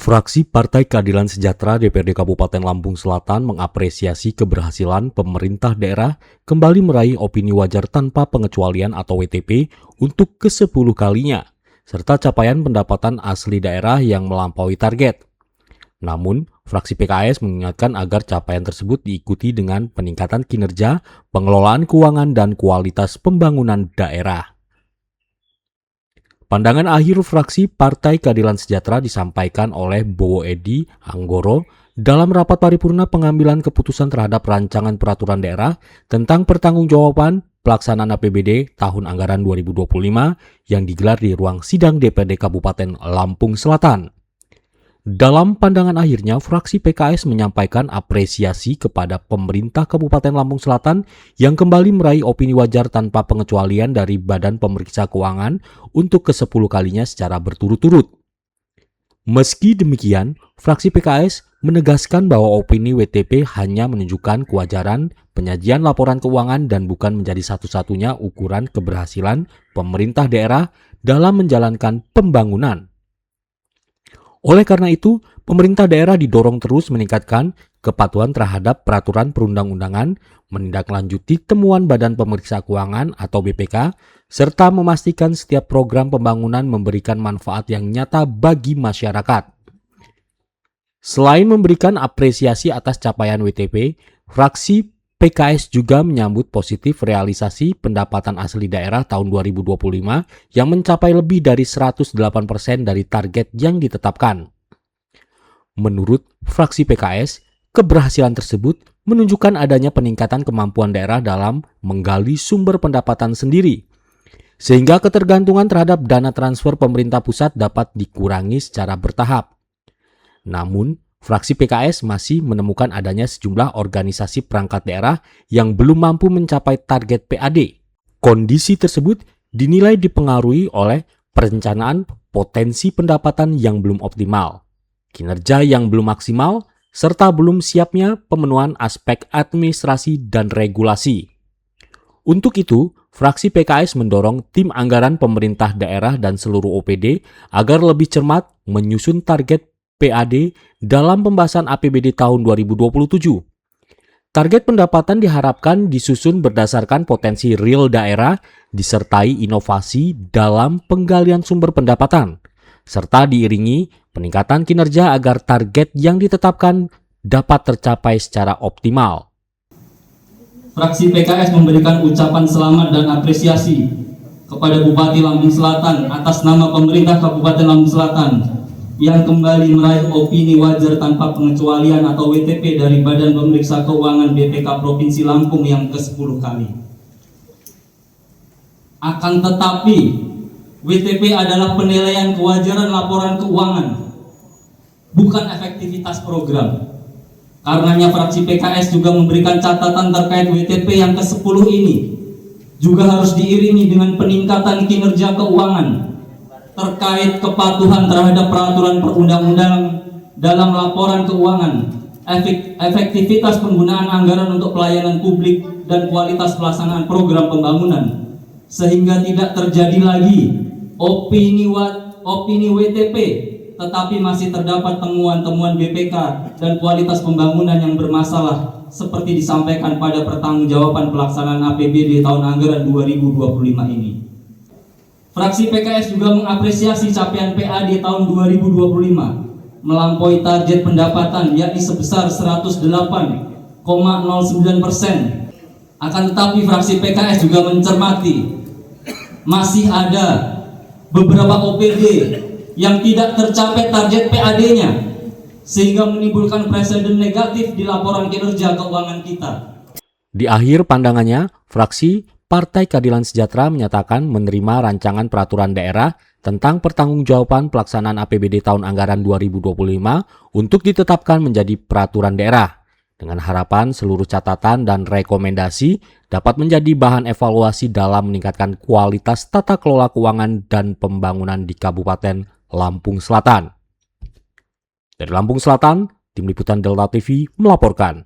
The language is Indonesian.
Fraksi Partai Keadilan Sejahtera DPRD Kabupaten Lampung Selatan mengapresiasi keberhasilan pemerintah daerah kembali meraih opini wajar tanpa pengecualian atau WTP untuk ke-10 kalinya, serta capaian pendapatan asli daerah yang melampaui target. Namun, fraksi PKS mengingatkan agar capaian tersebut diikuti dengan peningkatan kinerja, pengelolaan keuangan, dan kualitas pembangunan daerah. Pandangan akhir fraksi Partai Keadilan Sejahtera disampaikan oleh Bowo Edi Anggoro dalam rapat paripurna pengambilan keputusan terhadap rancangan peraturan daerah tentang pertanggungjawaban pelaksanaan APBD tahun anggaran 2025 yang digelar di ruang sidang DPRD Kabupaten Lampung Selatan. Dalam pandangan akhirnya, fraksi PKS menyampaikan apresiasi kepada pemerintah Kabupaten Lampung Selatan yang kembali meraih opini wajar tanpa pengecualian dari Badan Pemeriksa Keuangan untuk ke-10 kalinya secara berturut-turut. Meski demikian, fraksi PKS menegaskan bahwa opini WTP hanya menunjukkan kewajaran penyajian laporan keuangan dan bukan menjadi satu-satunya ukuran keberhasilan pemerintah daerah dalam menjalankan pembangunan. Oleh karena itu, pemerintah daerah didorong terus meningkatkan kepatuhan terhadap peraturan perundang-undangan, menindaklanjuti temuan Badan Pemeriksa Keuangan atau BPK, serta memastikan setiap program pembangunan memberikan manfaat yang nyata bagi masyarakat. Selain memberikan apresiasi atas capaian WTP, fraksi PKS juga menyambut positif realisasi pendapatan asli daerah tahun 2025 yang mencapai lebih dari 108% dari target yang ditetapkan. Menurut fraksi PKS, keberhasilan tersebut menunjukkan adanya peningkatan kemampuan daerah dalam menggali sumber pendapatan sendiri, sehingga ketergantungan terhadap dana transfer pemerintah pusat dapat dikurangi secara bertahap. Namun, fraksi PKS masih menemukan adanya sejumlah organisasi perangkat daerah yang belum mampu mencapai target PAD. Kondisi tersebut dinilai dipengaruhi oleh perencanaan potensi pendapatan yang belum optimal, kinerja yang belum maksimal, serta belum siapnya pemenuhan aspek administrasi dan regulasi. Untuk itu, fraksi PKS mendorong tim anggaran pemerintah daerah dan seluruh OPD agar lebih cermat menyusun target PAD dalam pembahasan APBD tahun 2027. Target pendapatan diharapkan disusun berdasarkan potensi real daerah disertai inovasi dalam penggalian sumber pendapatan, serta diiringi peningkatan kinerja agar target yang ditetapkan dapat tercapai secara optimal. Fraksi PKS memberikan ucapan selamat dan apresiasi kepada Bupati Lampung Selatan atas nama pemerintah Kabupaten Lampung Selatan yang kembali meraih opini wajar tanpa pengecualian atau WTP dari Badan Pemeriksa Keuangan BPK Provinsi Lampung yang ke-10 kali. Akan tetapi, WTP adalah penilaian kewajaran laporan keuangan, bukan efektivitas program. Karenanya fraksi PKS juga memberikan catatan terkait WTP yang ke-10 ini juga harus diiringi dengan peningkatan kinerja keuangan terkait kepatuhan terhadap peraturan perundang-undangan dalam laporan keuangan, efektivitas penggunaan anggaran untuk pelayanan publik, dan kualitas pelaksanaan program pembangunan, sehingga tidak terjadi lagi opini WTP, tetapi masih terdapat temuan-temuan BPK dan kualitas pembangunan yang bermasalah seperti disampaikan pada pertanggungjawaban pelaksanaan APBD tahun anggaran 2025 ini. Fraksi PKS juga mengapresiasi capaian PAD tahun 2025 melampaui target pendapatan yakni sebesar 108,09%. Akan tetapi fraksi PKS juga mencermati masih ada beberapa OPD yang tidak tercapai target PAD-nya sehingga menimbulkan presiden negatif di laporan kinerja keuangan kita. Di akhir pandangannya, fraksi Partai Keadilan Sejahtera menyatakan menerima rancangan peraturan daerah tentang pertanggungjawaban pelaksanaan APBD tahun anggaran 2025 untuk ditetapkan menjadi peraturan daerah, dengan harapan seluruh catatan dan rekomendasi dapat menjadi bahan evaluasi dalam meningkatkan kualitas tata kelola keuangan dan pembangunan di Kabupaten Lampung Selatan. Dari Lampung Selatan, Tim Liputan Delta TV melaporkan.